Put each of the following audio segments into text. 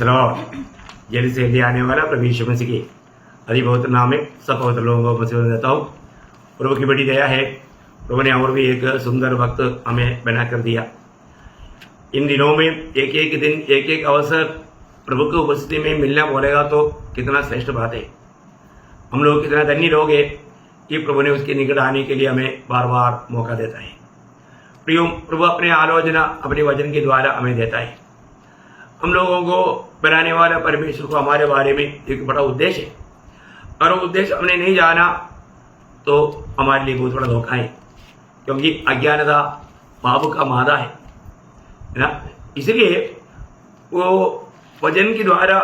Praise Lord. जल्दी से ले आने वाला प्रभु यीशु मसीह के अधिपवित्र नाम में सब पवित्र लोगों को मुसीबत देता हूँ। प्रभु की बड़ी दया है, प्रभु ने और भी एक सुंदर वक्त हमें बना कर दिया। इन दिनों में एक एक दिन एक एक अवसर प्रभु की उपस्थिति में मिलना बोलेगा तो कितना श्रेष्ठ बात है। हम लोग कितना धन्य लोग हैं कि प्रभु ने उसके निकट आने के लिए हमें बार बार मौका देता है। प्रियो, प्रभु अपने आलोचना अपने वचन के द्वारा हमें देता है। हम लोगों को बनाने वाला परमेश्वर को हमारे बारे में एक बड़ा उद्देश्य है, और वो उद्देश्य हमने नहीं जाना तो हमारे लिए बहुत बड़ा धोखा है, क्योंकि अज्ञानता पाप का मादा है ना। इसलिए वो वचन के द्वारा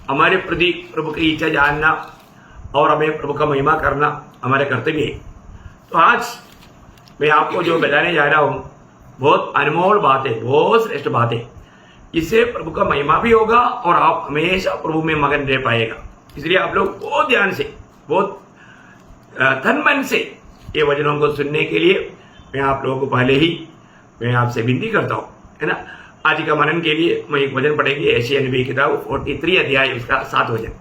हमारे प्रति प्रभु की इच्छा जानना और हमें प्रभु का महिमा करना हमारे कर्तव्य है। तो आज मैं आपको जो बताने जा रहा हूँ बहुत अनमोल बात है, बहुत श्रेष्ठ बात है। इससे प्रभु का महिमा भी होगा और आप हमेशा प्रभु में मगन रह पाएगा। इसलिए आप लोग बहुत ध्यान से, बहुत तन मन से ये वचनों को सुनने के लिए मैं आप लोगों को पहले ही मैं आपसे विनती करता हूँ, है ना। आज का मनन के लिए मैं एक वचन पढ़ेंगे, यशायाह नबी की किताब 43 अध्याय उसका 7 वचन।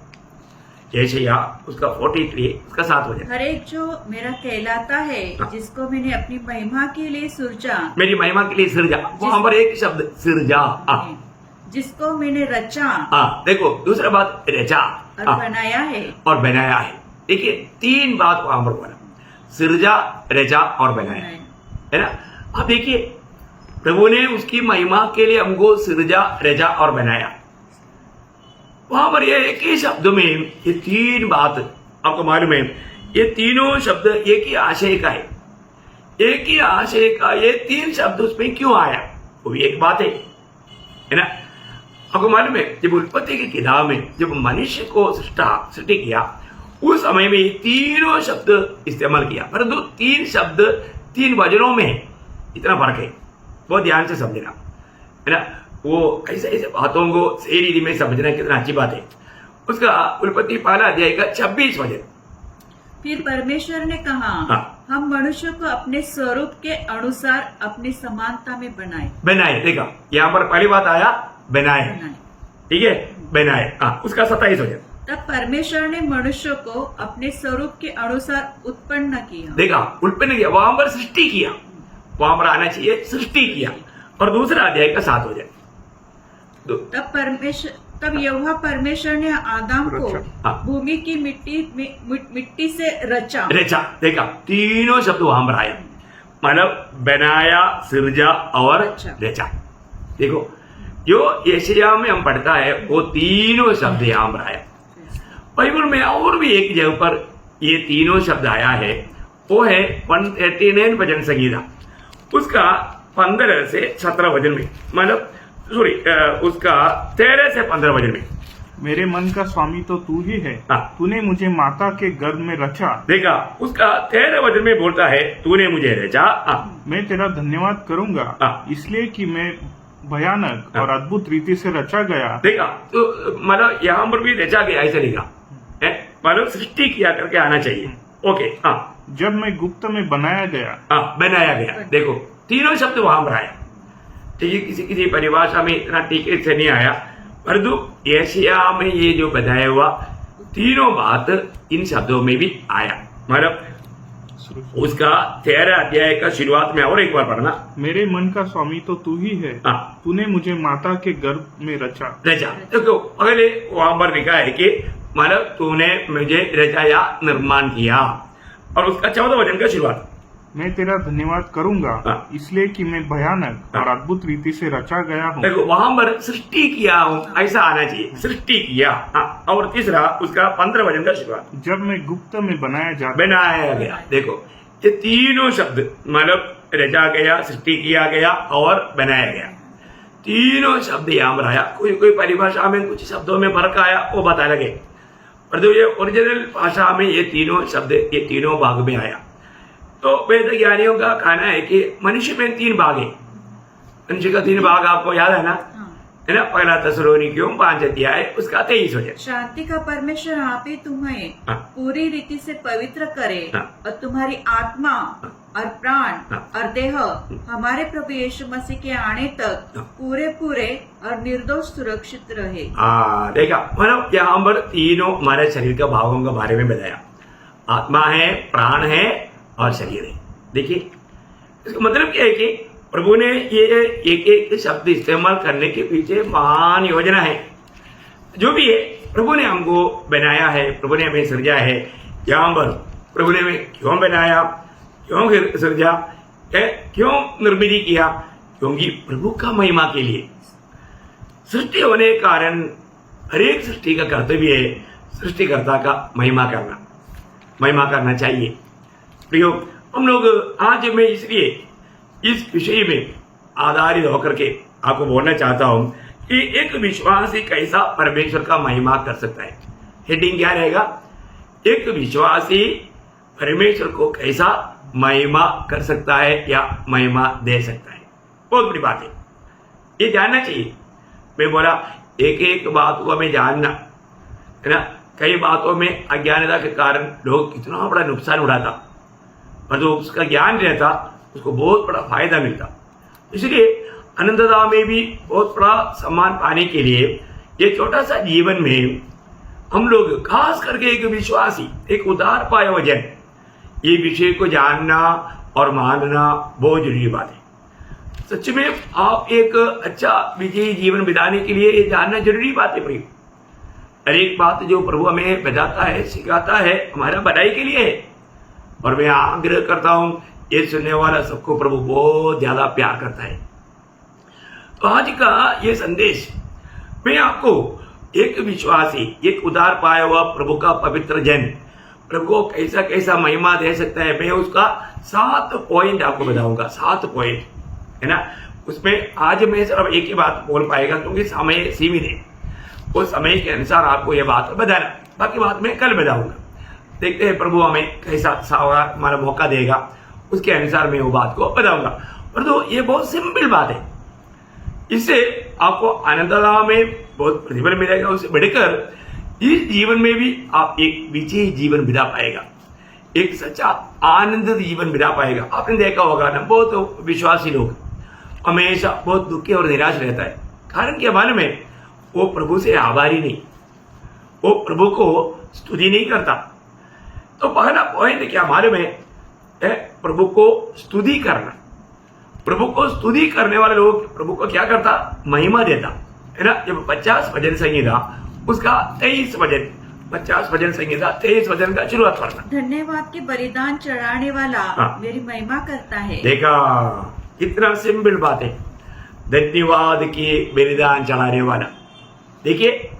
यशायाह उसका 43 उसका 7 वचन। हर एक जो मेरा कहलाता है, जिसको मैंने अपनी महिमा के लिए सृजा, मेरी महिमा के लिए सृजा, वहां पर एक शब्द सृजा, जिसको मैंने रचा, देखो दूसरा बात रचा और बनाया है, और बनाया है। देखिए 3 बात वहां पर बोला, सृजा, रचा और बनाया, है ना। अब देखिए प्रभु ने उसकी महिमा के लिए हमको सृजा, रचा और बनाया। वहां पर ये एक ही शब्द में ये 3 बात आपको मालूम है, ये तीनों शब्द एक ही आशय का है, एक ही आशय का ये 3 शब्द उसमें क्यों आया वो भी एक बात है ना। आपको मालूम है जब उत्पत्ति की किताब में जब मनुष्य को सृष्टि किया उस समय में ये तीनों शब्द इस्तेमाल किया, परंतु 3 शब्द 3 वचनों में इतना फर्क है, बहुत ध्यान से समझना, है ना। वो ऐसे ऐसे बातों को सही रीति में समझना कितना अच्छी बात है। उसका उत्पत्ति पहला अध्याय का 26 वचन। फिर परमेश्वर ने कहा, हम मनुष्य को अपने स्वरूप के अनुसार अपनी समानता में बनाए। देखा यहाँ पर पहली बात आया बनाए, ठीक है, बनाए। उसका 27 वचन। तब परमेश्वर ने मनुष्य को अपने स्वरूप के अनुसार उत्पन्न किया। देखा, उत्पन्न किया, वहां पर सृष्टि किया, वहां पर आना चाहिए सृष्टि किया। और दूसरा अध्याय का 7 वचन। तब यहोवा परमेश्वर ने आदम को भूमि की मिट्टी से रचा। देखा, तीनों शब्द वहां पर आया, मतलब बनाया, सृजा और रचा। देखो जो यशायाह में हम पढ़ता है वो तीनों शब्द यहाँ पर आया। बाइबल में और भी एक जगह पर ये तीनों शब्द आया है, वो है 139 भजन संगीता, उसका 15 से 17 वचन में, मतलब सॉरी उसका 13 से 15 वचन में। मेरे मन का स्वामी तो तू ही है, तूने मुझे माता के गर्भ में रचा। देखा, उसका 13 वचन में बोलता है तूने मुझे रचा, मैं तेरा धन्यवाद करूंगा, इसलिए कि मैं भयानक और अद्भुत रीति से रचा गया। देखा, तो मतलब यहाँ पर भी रचा गया ऐसे लिखा है, मतलब सृष्टि किया करके आना चाहिए। ओके, जब मैं गुप्त में बनाया गया, बनाया गया। देखो तीनों शब्द वहां पर आया, ठीक है। किसी परिभाषा में इतना टीके से नहीं आया, परंतु यशायाह में ये जो बताया हुआ तीनों बात इन शब्दों में भी आया। मतलब उसका 13 अध्याय का शुरुआत में और एक बार पढ़ना, मेरे मन का स्वामी तो तू ही है, तूने मुझे माता के गर्भ में रचा। देखो अगले वहां पर लिखा है कि मतलब तूने मुझे रचाया, निर्माण किया। और उसका 14 वचन का शुरुआत, मैं तेरा धन्यवाद करूंगा, इसलिए कि मैं भयानक और अद्भुत रीति से रचा गया हूँ। देखो वहां पर सृष्टि किया हूँ ऐसा आना चाहिए, सृष्टि किया। और तीसरा उसका 15 वचन का शुरुआत, जब मैं गुप्त में बनाया गया। देखो ये तीनों शब्द मतलब रचा गया, सृष्टि किया गया और बनाया गया, तीनों शब्द यहाँ पर आया। कोई परिभाषा में कुछ शब्दों में फर्क आया वो बता लगे, परंतु ये ओरिजिनल भाषा में ये तीनों शब्द ये तीनों भाग में आया। तो वेद ज्ञानियों का कहना है कि मनुष्य में 3 भाग है। मनुष्य का 3 भाग आपको याद है ना, है ना, पहला थिस्सलुनीकियों 5 अध्याय उसका 23 वचन। शांति का परमेश्वर आप ही तुम्हें हाँ। पूरी रीति से पवित्र करे हाँ। और तुम्हारी आत्मा और प्राण हाँ। और देह हमारे प्रभु यीशु मसीह के आने तक हाँ। पूरे पूरे और निर्दोष सुरक्षित रहे। देखा, मतलब यहाँ पर तीनों हमारे शरीर का भागों के बारे में बताया। आत्मा है, प्राण है और शरीर है। देखिए इसका मतलब क्या है कि प्रभु ने ये एक एक शब्द इस्तेमाल करने के पीछे महान योजना है। जो भी है प्रभु ने हमको बनाया है, प्रभु ने हमें सृजा है। यहाँ पर प्रभु ने हमें क्यों बनाया, क्यों सृजा, क्यों निर्मित किया? क्योंकि प्रभु का महिमा के लिए। सृष्टि होने के कारण हर एक सृष्टि का कर्तव्य है सृष्टिकर्ता का महिमा करना चाहिए। प्रियो, हम लोग आज मैं इसलिए इस विषय में आधारित होकर के आपको बोलना चाहता हूं कि एक विश्वासी कैसा परमेश्वर का महिमा कर सकता है। हेडिंग क्या रहेगा? एक विश्वासी परमेश्वर को कैसा महिमा कर सकता है या महिमा दे सकता है। बहुत बड़ी बात है, ये जानना चाहिए। मैं बोला एक एक बात को हमें जानना है ना। कई बातों में अज्ञानता के कारण लोग कितना बड़ा नुकसान उठाता, पर जो उसका ज्ञान रहता उसको बहुत बड़ा फायदा मिलता। इसलिए अनंतता में भी बहुत बड़ा सम्मान पाने के लिए ये छोटा सा जीवन में हम लोग खास करके एक विश्वासी, एक उदार पाया हुआ जन, ये विषय को जानना और मानना बहुत जरूरी बात है। सच में आप एक अच्छा विजयी जीवन बिताने के लिए ये जानना जरूरी बात है। प्रिय, हर एक बात जो प्रभु हमें बताता है, सिखाता है, हमारा भलाई के लिए है। और मैं आग्रह करता हूं, ये सुनने वाला सबको प्रभु बहुत ज्यादा प्यार करता है। तो आज का ये संदेश मैं आपको एक विश्वासी, एक उदार पाया हुआ प्रभु का पवित्र जन, प्रभु को कैसा कैसा महिमा दे सकता है, मैं उसका 7 पॉइंट आपको बताऊंगा। 7 पॉइंट है ना। उसमें आज मैं सिर्फ एक ही बात बोल पाएगा क्योंकि समय सीमित है। उस समय के अनुसार आपको ये बात बताना, बाकी बात मैं कल बताऊंगा। देखते हैं प्रभु हमें कैसा हमारा मौका देगा, उसके अनुसार मैं वो बात को बताऊंगा। पर तो ये बहुत सिंपल बात है, इससे आपको आनंदता में बहुत प्रतिफल मिलेगा। उससे बढ़कर इस जीवन में भी आप एक विजयी जीवन बिता पाएगा, एक सच्चा आनंद जीवन बिता पाएगा। आपने देखा होगा ना, बहुत विश्वासी लोग हमेशा बहुत दुखी और निराश रहता है। कारण क्या मालूम है? वो प्रभु से आभारी नहीं, वो प्रभु को स्तुति नहीं करता। तो पहला पॉइंट क्या मालूम है? प्रभु को स्तुति करना। प्रभु को स्तुति करने वाले लोग प्रभु को क्या करता? महिमा देता है ना। जब 50 भजन संहिता उसका 23 वचन, 50 भजन संहिता 23 वचन का शुरुआत करना। धन्यवाद के बलिदान चढ़ाने वाला हाँ। मेरी महिमा करता है। देखा कितना सिंपल बात है, धन्यवाद की बलिदान चढ़ाने वाला। देखिए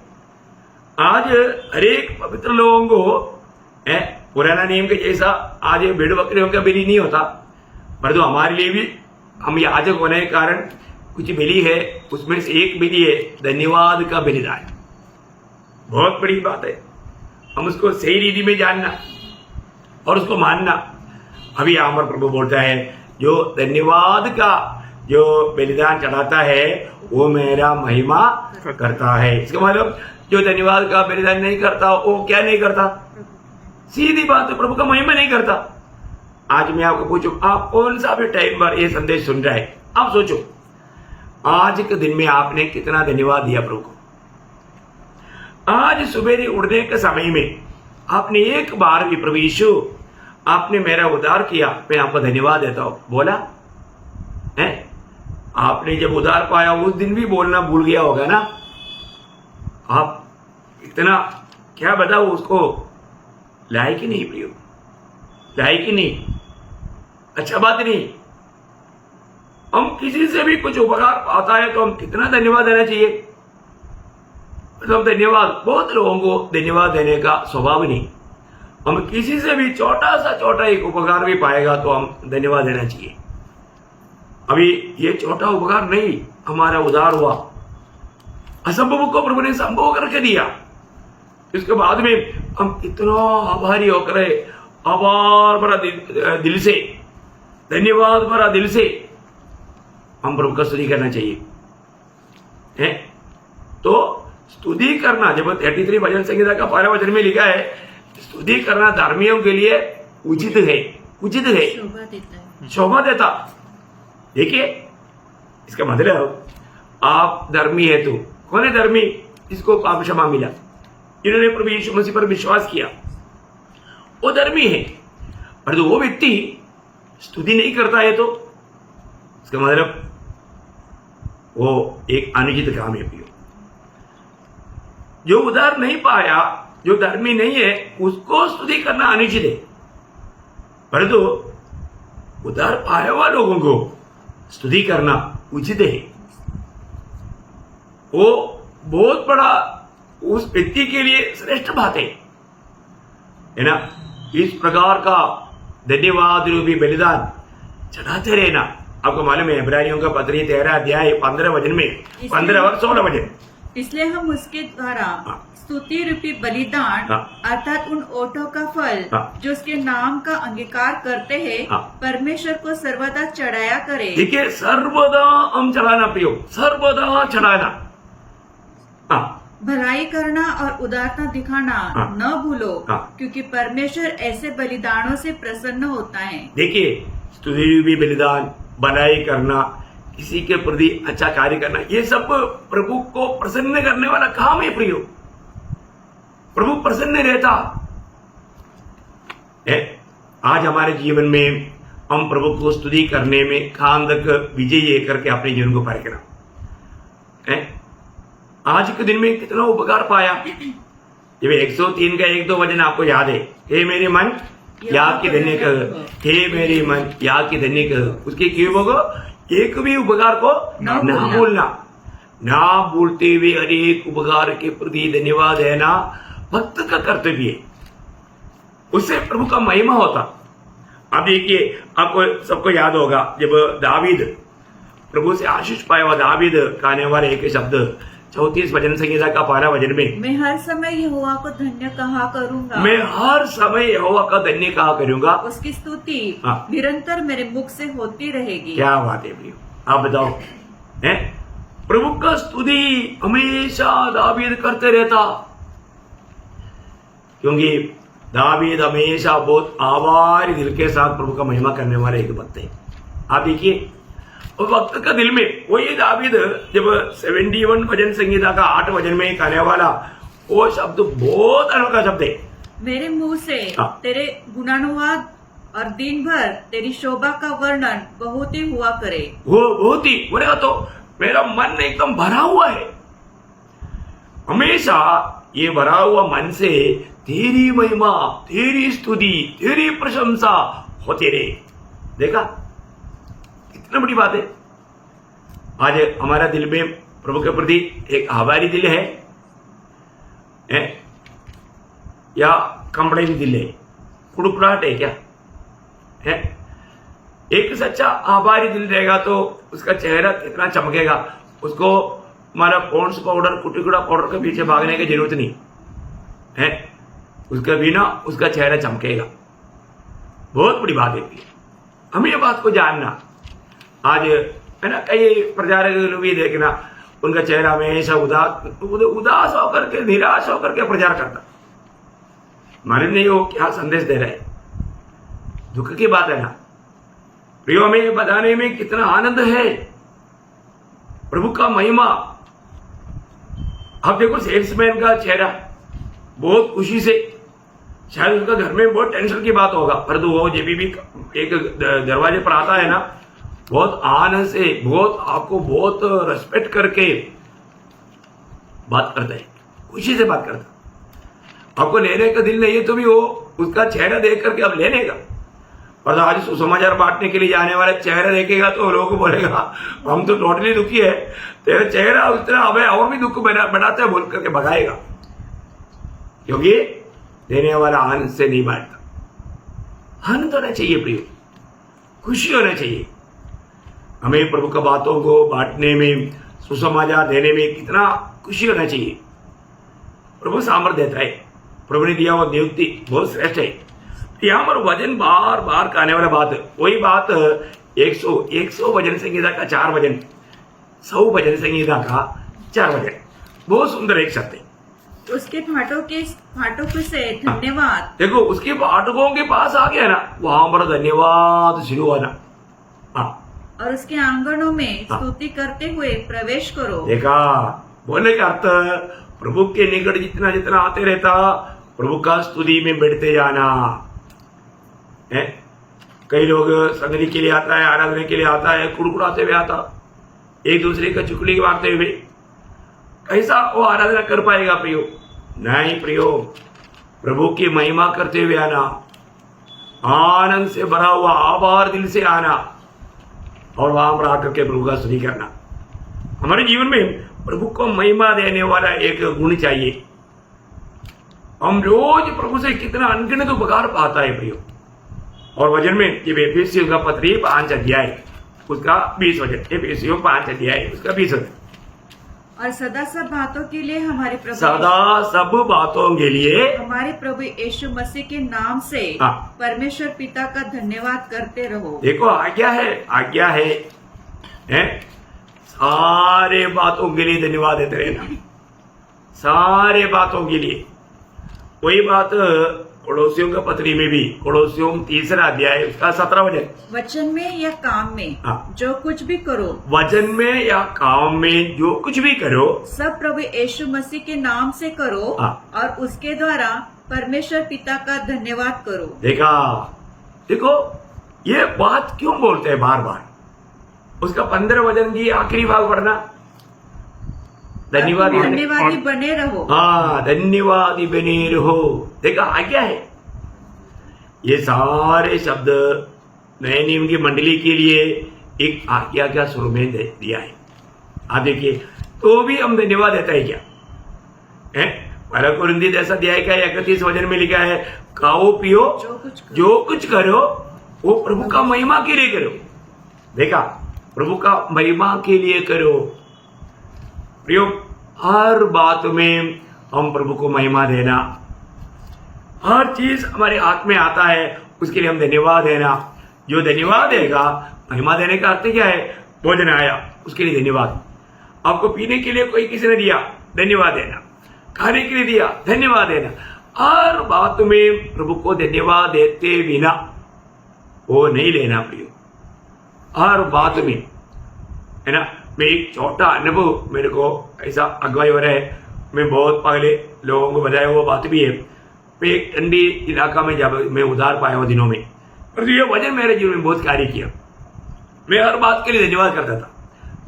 आज हरेक पवित्र लोगों को पुराना नियम के जैसा आज भेड़ बकरियों का बलि नहीं होता, पर तो हमारे लिए भी हम याजक होने के कारण कुछ बलि है, उसमें से एक बलि है धन्यवाद का बलिदान। बहुत बड़ी बात है, हम उसको सही रीति में जानना और उसको मानना। अभी हमारा प्रभु बोलता है जो धन्यवाद का जो बलिदान चढ़ाता है वो मेरा महिमा करता है। इसका मतलब जो धन्यवाद का बलिदान नहीं करता वो क्या नहीं करता? सीधी बात है, प्रभु का महिमा नहीं करता। आज मैं आपको पूछूं, आप कौन सा भी टाइम पर ये संदेश सुन रहे हैं, आप सोचो आज के दिन में आपने कितना धन्यवाद दिया प्रभु को। आज सुबह उठने के समय में आपने एक बार भी प्रभु यीशु आपने मेरा उद्धार किया, मैं आपको धन्यवाद देता हूं बोला है? आपने जब उद्धार पाया उस दिन भी बोलना भूल गया होगा ना। आप इतना क्या बताओ, उसको लायक ही नहीं प्रियो, लायक ही नहीं, अच्छा बात नहीं। हम किसी से भी कुछ उपकार पाता है तो हम कितना धन्यवाद देना चाहिए। तो धन्यवाद, बहुत लोगों को धन्यवाद देने का स्वभाव नहीं। हम किसी से भी छोटा सा छोटा एक उपकार भी पाएगा तो हम धन्यवाद देना चाहिए। अभी ये छोटा उपकार नहीं, हमारा उद्धार हुआ, असंभव को प्रभु ने संभव करके दिया। इसके बाद में हम इतना आभारी होकर आभार भरा दिल से, धन्यवाद भरा दिल से हम प्रभु का स्तुति करना चाहिए है। तो स्तुति करना, जब 33 भजन संहिता का 12 वचन में लिखा है स्तुति करना धर्मियों के लिए उचित है, उचित है, शोभा देता है। शोभा देता। देखिए इसका मतलब आप धर्मी है तो कौन है धर्मी? जिसको पाप क्षमा मिला, जिन्होंने प्रभु यीशु मसीह पर विश्वास किया, वो धर्मी है। पर तो वो व्यक्ति स्तुति नहीं करता है तो इसका मतलब वो एक अनुचित काम है। जो उधार नहीं पाया, जो धर्मी नहीं है, उसको स्तुति करना अनुचित है। परंतु उधार पाए हुआ लोगों को स्तुति करना उचित है। वो बहुत बड़ा उस व्यक्ति के लिए श्रेष्ठ बात है ना। इस प्रकार का धन्यवाद रूपी बलिदान चढ़ाते रहना। आपको मालूम है इब्रानियों का पत्री 13 अध्याय 15 वचन में 15 और 16 वचन, इसलिए हम उसके द्वारा स्तुति रूपी बलिदान अर्थात उन ओठों का फल जो उसके नाम का अंगीकार करते हैं परमेश्वर को सर्वदा चढ़ाया करे। देखिए सर्वदा हम चढ़ाना, प्रियो, सर्वदा चढ़ाना। भलाई करना और उदारता दिखाना न भूलो, क्योंकि परमेश्वर ऐसे बलिदानों से प्रसन्न होता है। देखिए स्तुति रूपी बलिदान, भलाई करना, किसी के प्रति अच्छा कार्य करना, ये सब प्रभु को प्रसन्न करने वाला काम है। प्रियो, प्रभु प्रसन्न रहता है। आज हमारे जीवन में हम प्रभु को स्तुति करने में कहां तक विजयी करके अपने जीवन को परखना है। आज के दिन में कितना उपकार पाया। जब 103 का 1-2 वचन आपको याद है, हे मेरे मन याद की धन्य कह, हे मेरे मन याद की धन्य कह। उसके क्यों को एक भी उपकार को ना भूलना, ना भूलते हुए हर एक उपकार के प्रति धन्यवाद है ना भक्त का कर्तव्य है। उससे प्रभु का महिमा होता। अब देखिए आपको सबको याद होगा जब दावीद प्रभु से आशीष पाया हुआ, दावीद कहने वाला एक शब्द 34 भजन संहिता का 12 वचन में, मैं हर समय यहोवा को धन्य कहा करूंगा, मैं हर समय यहोवा का धन्य कहा करूंगा, उसकी स्तुति निरंतर मेरे मुख से होती रहेगी। क्या बात है प्रियो, आप बताओ है प्रभु का स्तुति हमेशा दावीद करते रहता, क्योंकि दावीद हमेशा बहुत आभारी दिल के साथ प्रभु का महिमा करने वाला एक भक्त है। आप देखिए उस वक्त का दिल में वही दावीद जब 71 भजन संहिता का 8 वचन में कहने वाला वो शब्द बहुत अनोखा शब्द है। मेरे मुंह से तेरे गुणानुवाद और दिन भर तेरी शोभा का वर्णन बहुत ही हुआ करे। वो बहुत ही बोलेगा तो मेरा मन एकदम भरा हुआ है। हमेशा ये भरा हुआ मन से तेरी महिमा, तेरी स्तुति, तेरी प्रशंसा होती रहे। देखा कितना बड़ी बात है। आज हमारा दिल में प्रभु के प्रति एक आभारी दिल है या कंप्लेन दिल है, कुड़कुड़ाहट है क्या है? एक सच्चा आभारी दिल रहेगा तो उसका चेहरा कितना चमकेगा। उसको हमारा पॉन्ड्स पाउडर, कुटिकुड़ा पाउडर के पीछे भागने की जरूरत नहीं है, उसके बिना उसका चेहरा चमकेगा। बहुत बड़ी बात है, हमें ये बात को जानना। आज है ना कई प्रचारक भी देखना उनका चेहरा हमेशा उदास होकर के, निराश होकर के प्रचार करता। मालूम नहीं वो क्या संदेश दे रहे हैं। दुख की बात है ना प्रियो, हमें बताने में कितना आनंद है प्रभु का महिमा। आप देखो सेल्समैन का चेहरा बहुत खुशी से, शायद उसका घर में बहुत टेंशन की बात होगा, पर वो जब भी एक दरवाजे पर आता है ना बहुत आनंद से, बहुत आपको बहुत रेस्पेक्ट करके बात करता है, खुशी से बात करता। आपको लेने का दिल नहीं है तो भी वो उसका चेहरा देख करके अब लेने का। पर आज सुसमाचार बांटने के लिए जाने वाला चेहरा देखेगा तो लोग बोलेगा हम तो टोटली दुखी है, तेरा चेहरा उस तरह हमें और भी दुख बनाते बोल करके भगाएगा, क्योंकि देने वाला आनंद से नहीं बांटता। आनंद होना चाहिए प्रिय, खुशी होना चाहिए। हमें प्रभु का बातों को बांटने में, सुसमाचार देने में कितना खुशी होना चाहिए। प्रभु सामर्थ्य देता है, प्रभु ने दिया हुआ नियुक्ति बहुत श्रेष्ठ है। यहाँ पर वचन बार बार कहने वाला बात, वही बात 100 भजन संहिता का 4 वचन, 100 भजन संहिता का 4 वचन। बहुत सुंदर एक शब्द है। उसके फाटकों से धन्यवाद। देखो उसके फाटकों के पास आ गया ना, वहां पर धन्यवाद शुरू हुआ ना। हाँ, और उसके आंगनों में स्तुति करते हुए प्रवेश करो। देखा, बोलने का अर्थ प्रभु के निकट जितना जितना आते रहता, प्रभु का स्तुति में बैठते जाना है। कई लोग संगति के लिए आता है, आराधना के लिए आता है, कुड़कुड़ाते हुए आता, एक दूसरे का चुगली मारते हुए, कैसा वो आराधना कर पाएगा प्रियो? नहीं प्रियो, प्रभु की महिमा करते हुए आना, आनंद से भरा हुआ आभार दिल से आना, और वहां पर आकर के प्रभु का स्तुति करना। हमारे जीवन में प्रभु को महिमा देने वाला एक गुण चाहिए। हम रोज प्रभु से कितना अनगिनत उपकार पाता है प्रियो। और वचन में जब एफेसियों का पत्री 5 अध्याय उसका 20 वचन, एफेसियों 5 अध्याय उसका 20 वचन, और सदा सब बातों के लिए हमारे प्रभु हमारे प्रभु यीशु मसीह के नाम से परमेश्वर पिता का धन्यवाद करते रहो। देखो आज्ञा है, हैं? सारे बातों के लिए धन्यवाद देते रहना, सारे बातों के लिए। वही बात पड़ोसियों का पत्री में भी, पड़ोसियों 3 अध्याय उसका 17 वचन, वचन में या काम में जो कुछ भी करो, वचन में या काम में जो कुछ भी करो, सब प्रभु यीशु मसीह के नाम से करो और उसके द्वारा परमेश्वर पिता का धन्यवाद करो। देखो ये बात क्यों बोलते हैं बार बार? उसका 15 वचन की आखिरी भाग पढ़ना, धन्यवादी बने रहो। हाँ, धन्यवादी बने रहो। देखा आज्ञा है। ये सारे शब्द नए नियम की मंडली के लिए एक आज्ञा का स्वरूप में दिया है। आप देखिए, तो भी हम धन्यवाद देता है क्या है? पहला कोरिन्थी 10 अध्याय का 31 वचन में लिखा है, खाओ पियो जो कुछ करो वो प्रभु का महिमा के लिए करो। देखा, प्रभु का महिमा के लिए करो। प्रियो, हर बात में हम प्रभु को महिमा देना, हर चीज हमारे हाथ में आता है उसके लिए हम धन्यवाद देना। जो धन्यवाद देगा, महिमा देने का अर्थ क्या है? भोजन आया उसके लिए धन्यवाद, आपको पीने के लिए कोई किसी ने दिया धन्यवाद देना, खाने के लिए दिया धन्यवाद देना। हर बात में प्रभु को धन्यवाद देते बिना वो नहीं लेना प्रियो, हर बात में, है ना। मैं एक छोटा अनुभव मेरे को ऐसा अगुवाई हो रहा है, मैं बहुत पहले लोगों को बताया हुआ बात भी है। मैं एक ठंडी इलाका में जब मैं उधार पाया हुआ दिनों में, और ये वजन मेरे जीवन में बहुत कार्य किया। मैं हर बात के लिए धन्यवाद करता था।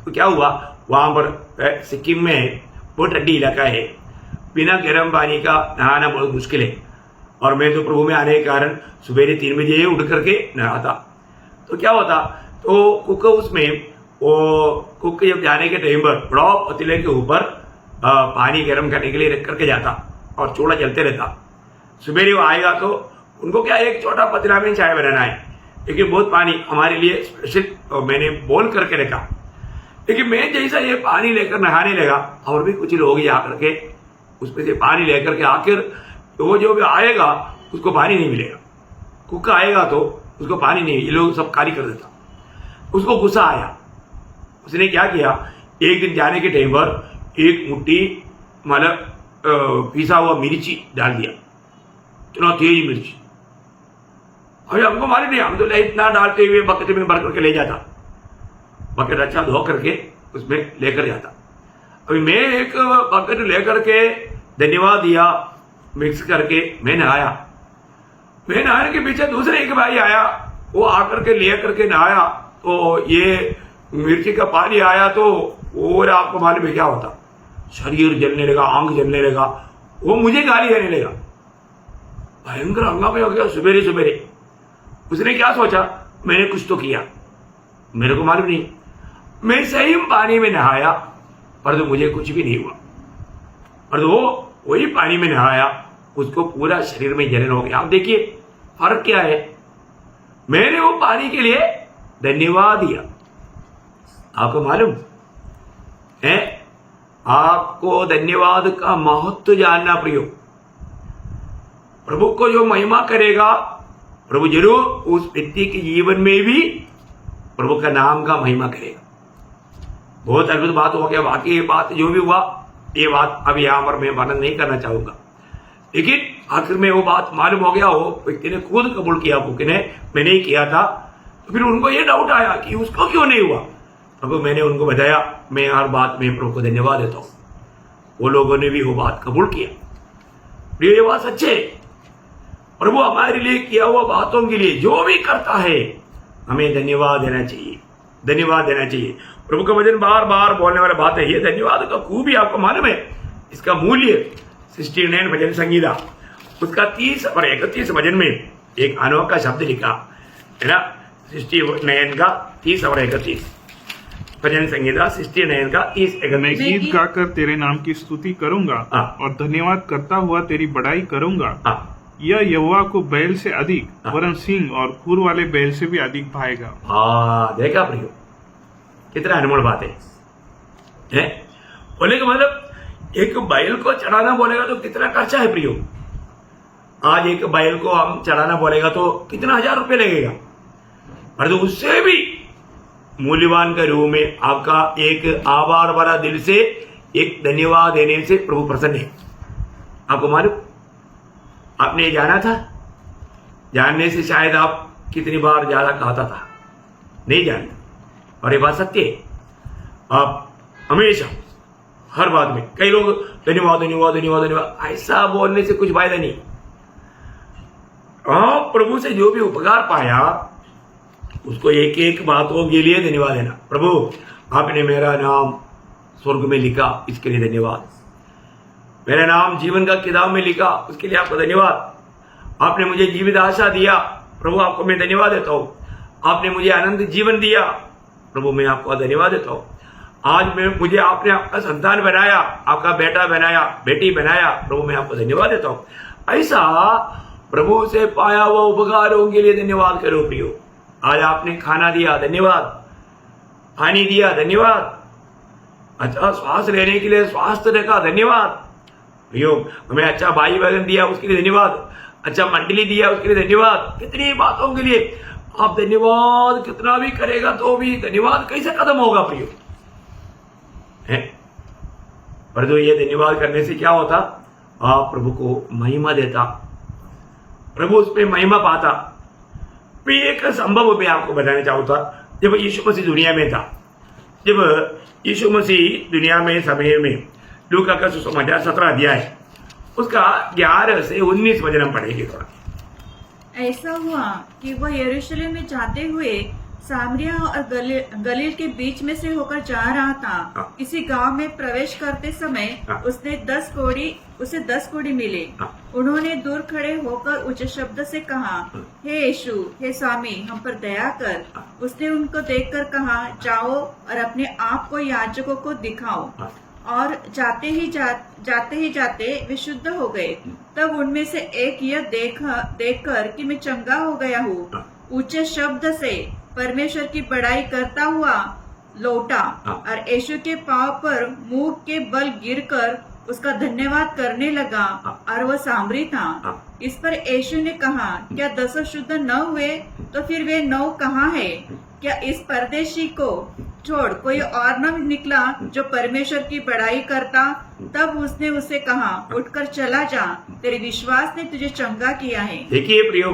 तो क्या हुआ, वहां पर सिक्किम में बहुत ठंडी इलाका है, बिना गर्म पानी का नहाना बहुत मुश्किल है। और मैं तो प्रभु में आने के कारण सुबह 3 बजे उठ करके नहाता। तो क्या होता, तो कुक उसमें वो कुक जब जाने के टाइम पर बड़ा पतीले के ऊपर पानी गर्म करने के लिए रख करके जाता और चूल्हा जलते रहता। सुबह वो आएगा तो उनको क्या एक छोटा पतीला में चाय बनाना है, लेकिन बहुत पानी हमारे लिए स्पेशल मैंने बोल करके रखा। लेकिन मैं जैसा ये पानी लेकर नहाने लगा, और भी कुछ लोग ही आकर के उसमें से पानी लेकर के आखिर तो वो जो भी आएगा उसको पानी नहीं मिलेगा। कुक आएगा तो उसको पानी नहीं, ये लोग सब खाली कर देता। उसको गुस्सा आया, उसने क्या किया, एक दिन जाने के टाइम पर एक मुट्ठी मतलब पिसा हुआ मिर्ची डाल दिया, इतना तेज मिर्ची। अभी हमको मालूम नहीं, हम तो इतना डालते हुए बकेट में भर करके ले जाता, बकेट अच्छा धो करके उसमें लेकर जाता। अभी मैं एक बकेट लेकर के धन्यवाद दिया, मिक्स करके मैं नहाया। मैं नहाने के पीछे दूसरे एक भाई आया, वो आकर के ले करके नहाया, तो ये मिर्ची का पानी आया तो और आपको मालूम है क्या होता, शरीर जलने लगा, आंख जलने लगा, वो मुझे गाली देने लगा। भयंकर हंगामा हो गया सुबेरे सुबेरे। उसने क्या सोचा, मैंने कुछ तो किया, मेरे को मालूम नहीं। मैं सही पानी में नहाया पर तो मुझे कुछ भी नहीं हुआ, और तो वो वही पानी में नहाया, उसको पूरा शरीर में जलन हो गया। आप देखिए फर्क क्या है, मैंने वो पानी के लिए धन्यवाद दिया। आपको मालूम है, आपको धन्यवाद का महत्व जानना प्रियो। प्रभु को जो महिमा करेगा, प्रभु जरूर उस व्यक्ति के जीवन में भी प्रभु का नाम का महिमा करेगा। बहुत अद्भुत बात हो गया, वाकई ये बात जो भी हुआ ये बात अब यहाँ पर मैं वर्णन नहीं करना चाहूंगा, लेकिन आखिर में वो बात मालूम हो गया, वो व्यक्ति ने खुद कबूल किया कि मैंने ही किया था। तो फिर उनको ये डाउट आया कि उसको क्यों नहीं हुआ। प्रभु मैंने उनको बताया, मैं हर बात में प्रभु को धन्यवाद देता हूँ। वो लोगों ने भी वो बात कबूल किया। ये बात सच्चे, प्रभु हमारे लिए किया हुआ बातों के लिए जो भी करता है हमें धन्यवाद देना चाहिए, धन्यवाद देना चाहिए। प्रभु का वचन बार बार बोलने वाला बात है, ये धन्यवाद का खूबी आपको मालूम है। इसका मूल्य 69 भजन संगीता उसका 30 और 31 भजन में एक अनोखा शब्द लिखा है ना। 69 का 30 और 31 भजन संगीता 69 का 30 31। मैं गीत गाकर तेरे नाम की स्तुति करूंगा और धन्यवाद करता हुआ तेरी बड़ाई करूंगा। यह यहोवा को बैल से अधिक वरन सिंह और खुर वाले बैल से भी अधिक भाएगा। देखा प्रियो, कितना अनमोल बात है। बोले कि मतलब एक बैल को चढ़ाना बोलेगा तो कितना खर्चा है प्रियो। आज एक बैल को हम चढ़ाना बोलेगा तो कितना 1000 रुपये लगेगा, पर तो उससे भी मूल्यवान के रूप में आपका एक आभार भरा दिल से एक धन्यवाद देने से प्रभु प्रसन्न है। आपको मालूम, आपने जाना था, जानने से शायद आप कितनी बार ज्यादा कहता था, नहीं जानते। और ये बात सत्य है, आप हमेशा हर बात में कई लोग धन्यवाद धन्यवाद धन्यवाद धन्यवाद ऐसा बोलने से कुछ फायदा नहीं। आप प्रभु से जो भी उपकार पाया उसको एक एक बातों के लिए धन्यवाद देना। प्रभु आपने मेरा नाम स्वर्ग में लिखा, इसके लिए धन्यवाद। मेरा नाम जीवन का किताब में लिखा, उसके लिए आपको धन्यवाद। आपने मुझे जीवित आशा दिया, प्रभु आपको मैं धन्यवाद देता हूँ। आपने मुझे आनंद जीवन दिया, प्रभु मैं आपको धन्यवाद देता हूँ। आज मुझे आपने आपका संतान बनाया, आपका बेटा बनाया, बेटी बनाया, प्रभु मैं आपको धन्यवाद देता हूँ। ऐसा प्रभु से पाया हुआ उपकारों के लिए धन्यवाद करो प्रियो। आज आपने खाना दिया, धन्यवाद। पानी दिया, धन्यवाद। अच्छा श्वास लेने के लिए स्वास्थ्य रखा, धन्यवाद। प्रियो हमें अच्छा भाई बहन दिया, उसके लिए धन्यवाद। अच्छा मंडली दिया, उसके लिए धन्यवाद। कितनी बातों के लिए आप धन्यवाद कितना भी करेगा तो भी धन्यवाद कैसे खत्म होगा प्रियो है। पर तो ये धन्यवाद करने से क्या होता, आप प्रभु को महिमा देता, प्रभु उस पर महिमा पाता। मैं एक संभव मैं आपको बताना चाहूँगा। जब यीशु मसीह दुनिया में था, जब यीशु मसीह दुनिया में समय में लूका का सुसमाचार 17 अध्याय उसका 11 से 19 वचन हम पढ़ेंगे थोड़ा। ऐसा हुआ कि वह यरूशलेम में जाते हुए सामरिया और गलील के बीच में से होकर जा रहा था। किसी गांव में प्रवेश करते समय उसे 10 कोढ़ी मिले। उन्होंने दूर खड़े होकर ऊंचे शब्द से कहा, हे यीशु, हे स्वामी, हम पर दया कर। उसने उनको देखकर कहा, जाओ और अपने आप को याजकों को दिखाओ। और जाते ही जाते वे शुद्ध हो गए। तब उनमें से एक यह देखकर कि मैं चंगा हो गया हूँ, ऊंचे शब्द से परमेश्वर की बड़ाई करता हुआ लौटा और यीशु के पांव पर मुंह के बल गिरकर उसका धन्यवाद करने लगा, और वह सामरी था। इस पर यीशु ने कहा, क्या 10 शुद्ध न हुए तो फिर वे 9 कहाँ है? क्या इस परदेशी को छोड़ कोई और न निकला जो परमेश्वर की बड़ाई करता? तब उसने उसे कहा, उठकर चला जा, तेरे विश्वास ने तुझे चंगा किया है। देखिए प्रियो,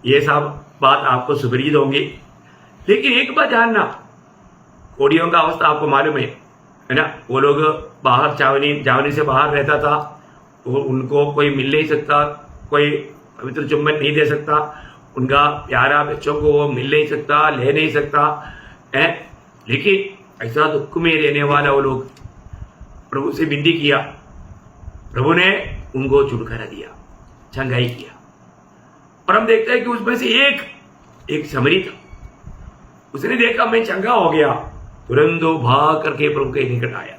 ये सब बात आपको सुपरिचित होंगी, लेकिन एक बात जानना, कोढ़ियों का अवस्था आपको मालूम है ना। वो लोग बाहर छावनी से बाहर रहता था, वो उनको कोई मिल नहीं सकता, कोई पवित्र चुम्बन नहीं दे सकता, उनका प्यारा बच्चों को वो मिल नहीं सकता, ले नहीं सकता है। लेकिन ऐसा दुख में रहने वाला वो लोग प्रभु से विनती किया, प्रभु ने उनको छुटकारा दिया, चंगाई किया। और हम देखते हैं कि उसमें से एक समरी था, उसने देखा मैं चंगा हो गया, तुरंत वो भाग करके प्रभु के निकट आया,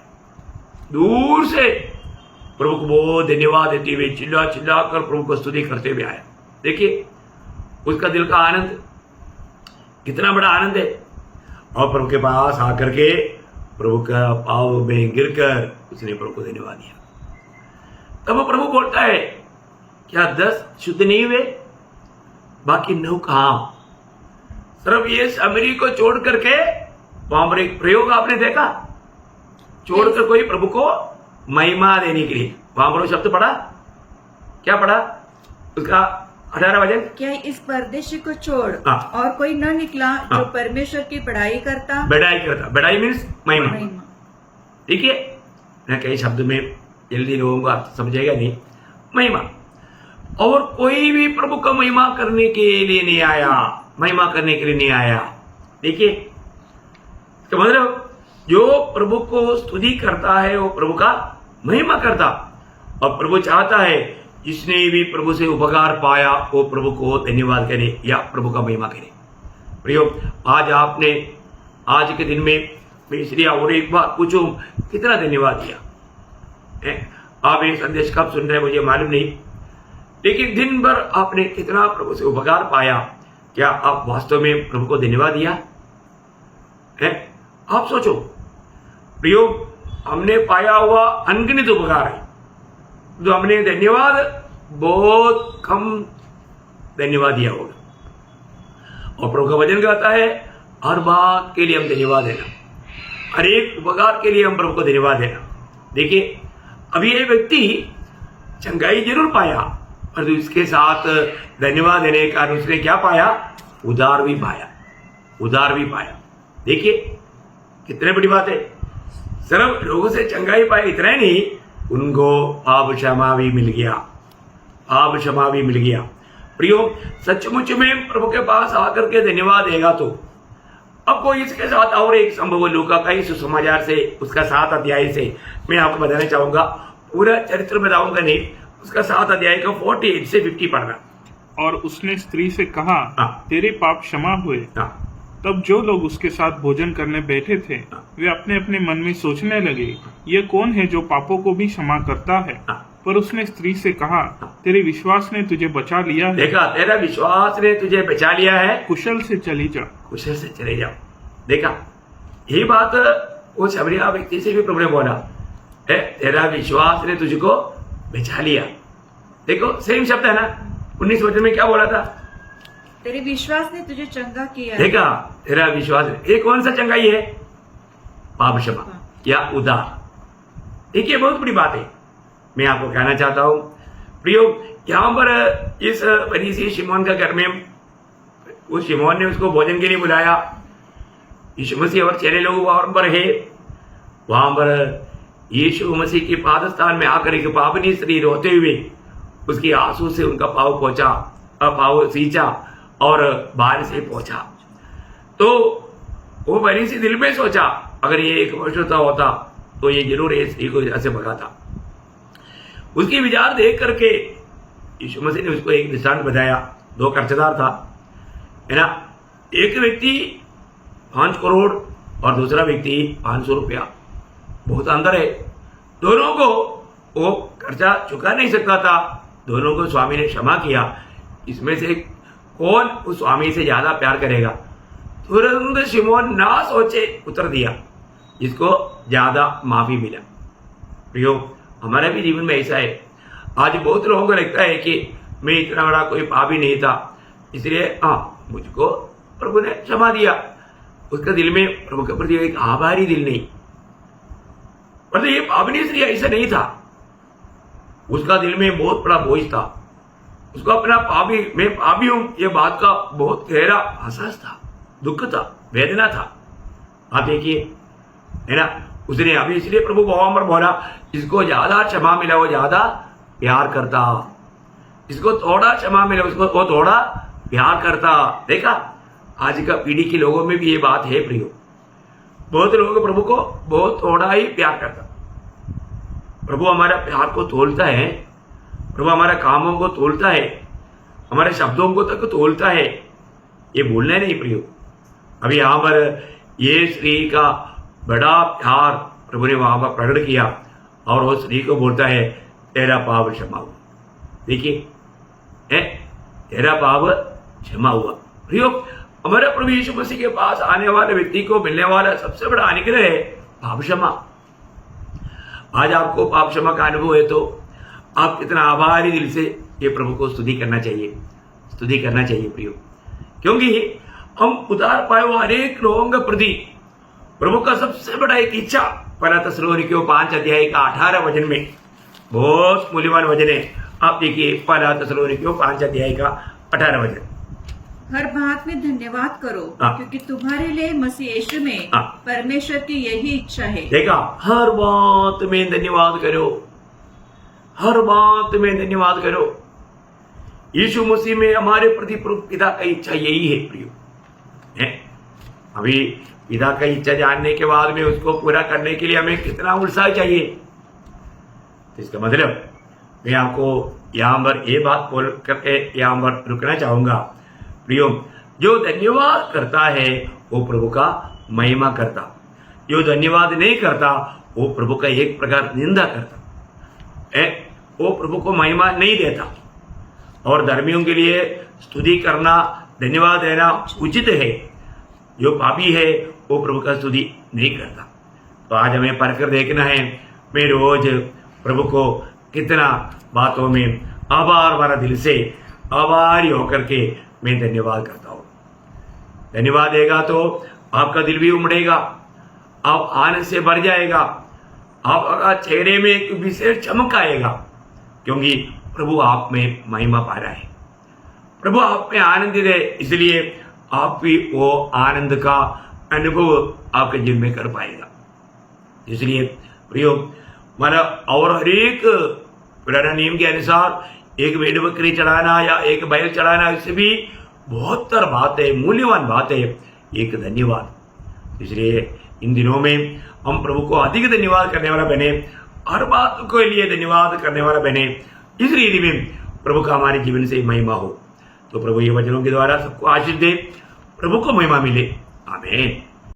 दूर से प्रभु को बहुत धन्यवाद देते हुए चिल्ला चिल्ला कर प्रभु को स्तुति करते हुए आया। देखिए उसका दिल का आनंद कितना बड़ा आनंद है। और प्रभु के पास आकर के प्रभु का पाँव में गिरकर उसने प्रभु को धन्यवाद दिया। तब वो प्रभु बोलता है, क्या 10 शुद्ध नहीं हुए? बाकी 9 कहाँ? सिर्फ ये सामरी को छोड़ करके, वहां पर एक प्रयोग आपने देखा, छोड़कर कोई प्रभु को महिमा देने के लिए। वहां पर वो शब्द पढ़ा, क्या पढ़ा उसका 18 वचन? क्या इस परदेशी को छोड़ हाँ। और कोई न निकला जो हाँ। परमेश्वर की बड़ाई करता। बड़ाई मीन्स महिमा। महिमा। ठीक है ना, कई शब्द में जल्दी लोगों को आप समझेगा नहीं। महिमा, और कोई भी प्रभु का महिमा करने के लिए नहीं आया, महिमा करने के लिए नहीं आया। देखिए तो मतलब जो प्रभु को स्तुति करता है वो प्रभु का महिमा करता, और प्रभु चाहता है जिसने भी प्रभु से उपकार पाया वो प्रभु को धन्यवाद करे या प्रभु का महिमा करे। प्रियो, आज आपने आज के दिन में मैं इसलिए और एक बात पूछूं, कितना धन्यवाद दिया? आप ये संदेश कब सुन रहे हैं मुझे मालूम नहीं, लेकिन दिन भर आपने कितना प्रभु से उपकार पाया? क्या आप वास्तव में प्रभु को धन्यवाद दिया है? आप सोचो प्रियो, हमने पाया हुआ अनगिनत उपकार है, जो हमने धन्यवाद बहुत कम धन्यवाद दिया होगा। और प्रभु का वचन कहता है हर बात के लिए हम धन्यवाद देना, हर एक उपकार के लिए हम प्रभु को धन्यवाद देना। देखिए अभी ये व्यक्ति चंगाई जरूर पाया, पर इसके साथ धन्यवाद देने के कारण उसने क्या पाया? उधार भी पाया, उधार भी पाया। देखिए कितने बड़ी बात है। सिर्फ लोगों से चंगाई पाई इतना ही नहीं, उनको पाप क्षमा भी मिल गया, पाप क्षमा भी मिल गया। प्रियो, सचमुच में प्रभु के पास आकर के धन्यवाद देगा तो अब कोई इसके साथ और एक संभव लूका का ही सुसमाचार से उसका 7 अध्याय से मैं आपको बताना चाहूंगा। पूरा चरित्र बताऊंगा नहीं, उसका 7 अध्याय का 48 से 50 पढ़ना। और उसने स्त्री से कहा, हाँ। तेरे पाप क्षमा हुए। हाँ। तब जो लोग उसके साथ भोजन करने बैठे थे वे अपने अपने मन में सोचने लगे, ये कौन है जो पापों को भी क्षमा करता है? पर उसने स्त्री से कहा, तेरे विश्वास ने तुझे बचा लिया है। देखा, तेरा विश्वास ने तुझे बचा लिया है, कुशल से चली जा। कुशल से चले जाओ। देखा, यही बात वो शबरिया व्यक्ति से भी प्रभु ने बोला है, तेरा विश्वास ने तुझको बचा लिया। देखो सेम शब्द है ना, 19 वचन में क्या बोला था? तेरे विश्वास ने तुझे चंगा किया। देखा, तेरा विश्वास, ये कौन सा चंगाई है? पाप क्षमा या उदार। देखिए बहुत बड़ी बात है। मैं आपको कहना चाहता हूं प्रियो, यहां पर इस फरीसी शिमोन का घर में उस शिमोन ने उसको भोजन के लिए बुलाया। यीशु मसीह और चेले लोग वहां पर है, वहां पर यीशु मसीह के पाद स्थान में आकर एक पापनी स्त्री रोते हुए उसकी आंसू से उनका पाव पोंछा, पाव सींचा और बाहर से पहुंचा। तो वो फरीसी दिल में सोचा, अगर ये एक पवित्रता होता तो ये जरूर ये स्त्री को ऐसे भगाता। उसकी विचार देख करके यीशु मसीह ने उसको एक दृष्टांत बताया। 2 कर्जदार था, है ना, एक व्यक्ति 5 करोड़ और दूसरा व्यक्ति 500 रुपया, बहुत अंदर है। दोनों को वो कर्जा चुका नहीं सकता था, दोनों को स्वामी ने क्षमा किया। इसमें से कौन उस स्वामी से ज्यादा प्यार करेगा? तुरंत शिमोन ना सोचे उत्तर दिया, जिसको ज्यादा माफी मिला। प्रियो, हमारे भी जीवन में ऐसा है। आज बहुत लोगों को लगता है कि मैं इतना बड़ा कोई पापी नहीं था, इसलिए मुझको प्रभु ने क्षमा दिया। उसका दिल में प्रभु के प्रति एक आभारी दिल नहीं। पर ये पापनी स्त्री ऐसा नहीं था, उसका दिल में बहुत बड़ा बोझ था। उसको अपना पापी, मैं पापी हूं, ये बात का बहुत गहरा एहसास था, दुख था, वेदना था। आप देखिए, है ना, उसने अभी इसलिए प्रभु भगवान पर बोला, जिसको ज्यादा क्षमा मिला वो ज्यादा प्यार करता, जिसको थोड़ा क्षमा मिला उसको वो थोड़ा प्यार करता। देखा, आज का पीढ़ी के लोगों में भी ये बात है प्रियो। बहुत लोग प्रभु को बहुत थोड़ा ही प्यार करता। प्रभु हमारा प्यार को तोलता है, प्रभु हमारे कामों को तोलता है, हमारे शब्दों को तक तोलता है, ये भूलना नहीं प्रियो। अभी यहां पर ये स्त्री का बड़ा प्यार प्रभु ने वहां पर प्रकट किया और वो स्त्री को बोलता है, तेरा पाप क्षमा हुआ। देखिए, तेरा पाप क्षमा हुआ। प्रियो, हमारे प्रभु यीशु मसीह के पास आने वाले व्यक्ति को मिलने वाला सबसे बड़ा अनुग्रह है पाप क्षमा। आज आपको पाप क्षमा का अनुभव है तो आप कितना आभारी दिल से ये प्रभु को स्तुति करना चाहिए, स्तुति करना चाहिए प्रियो। क्योंकि हम उधार पाए हुए अनेक लोगों के प्रति प्रभु का सबसे बड़ा एक इच्छा पहला तस्सलोनिकियों 5 अध्याय का 18 वचन में बहुत मूल्यवान वचन है। आप देखिए पहला तस्सलोनिकियों 5 अध्याय का 18 वचन। हर बात में धन्यवाद करो हाँ। क्योंकि तुम्हारे लिए मसीह यीशु में हाँ। परमेश्वर की यही इच्छा है। देखा, हर बात में धन्यवाद करो, हर बात में धन्यवाद करो। यीशु मसीह में हमारे प्रति पिता का इच्छा यही है प्रियो है। अभी पिता का इच्छा जानने के बाद में उसको पूरा करने के लिए हमें कितना उत्साह चाहिए। तो इसका मतलब मैं आपको यहाँ पर ये बात बोल करके यहाँ पर रुकना चाहूंगा प्रियो, जो धन्यवाद करता है वो प्रभु का महिमा करता, जो धन्यवाद नहीं करता वो प्रभु का एक प्रकार निंदा करता है, वो प्रभु को महिमा नहीं देता। और धर्मियों के लिए स्तुति करना, धन्यवाद देना उचित है, जो पापी है वो प्रभु का स्तुति नहीं करता। तो आज हमें परखकर देखना है, मैं रोज प्रभु को कितना बातों में आभार भरा दिल से आभारी होकर के मैं धन्यवाद करता हूँ। धन्यवाद देगा तो आपका दिल भी उमड़ेगा, आप आनंद से भर जाएगा, आपका चेहरे में एक विशेष चमक आएगा, क्योंकि प्रभु आप में महिमा पा रहा है, प्रभु आप में आनंदित है, इसलिए आप भी वो आनंद का अनुभव आपके जीवन में कर पाएगा। इसलिए प्रियो, माना और हर एक पुराना नियम के अनुसार एक भेड़ बकरी चढ़ाना या एक बैल चढ़ाना, इससे भी बहुत बात है, मूल्यवान बात है एक धन्यवाद। इसलिए इन दिनों में हम प्रभु को अधिक धन्यवाद करने वाला बने, हर बात के लिए धन्यवाद करने वाला बने। इस रीति में प्रभु का हमारे जीवन से महिमा हो। तो प्रभु ये वचनों के द्वारा सबको आशीष दे, प्रभु को महिमा मिले। आमीन।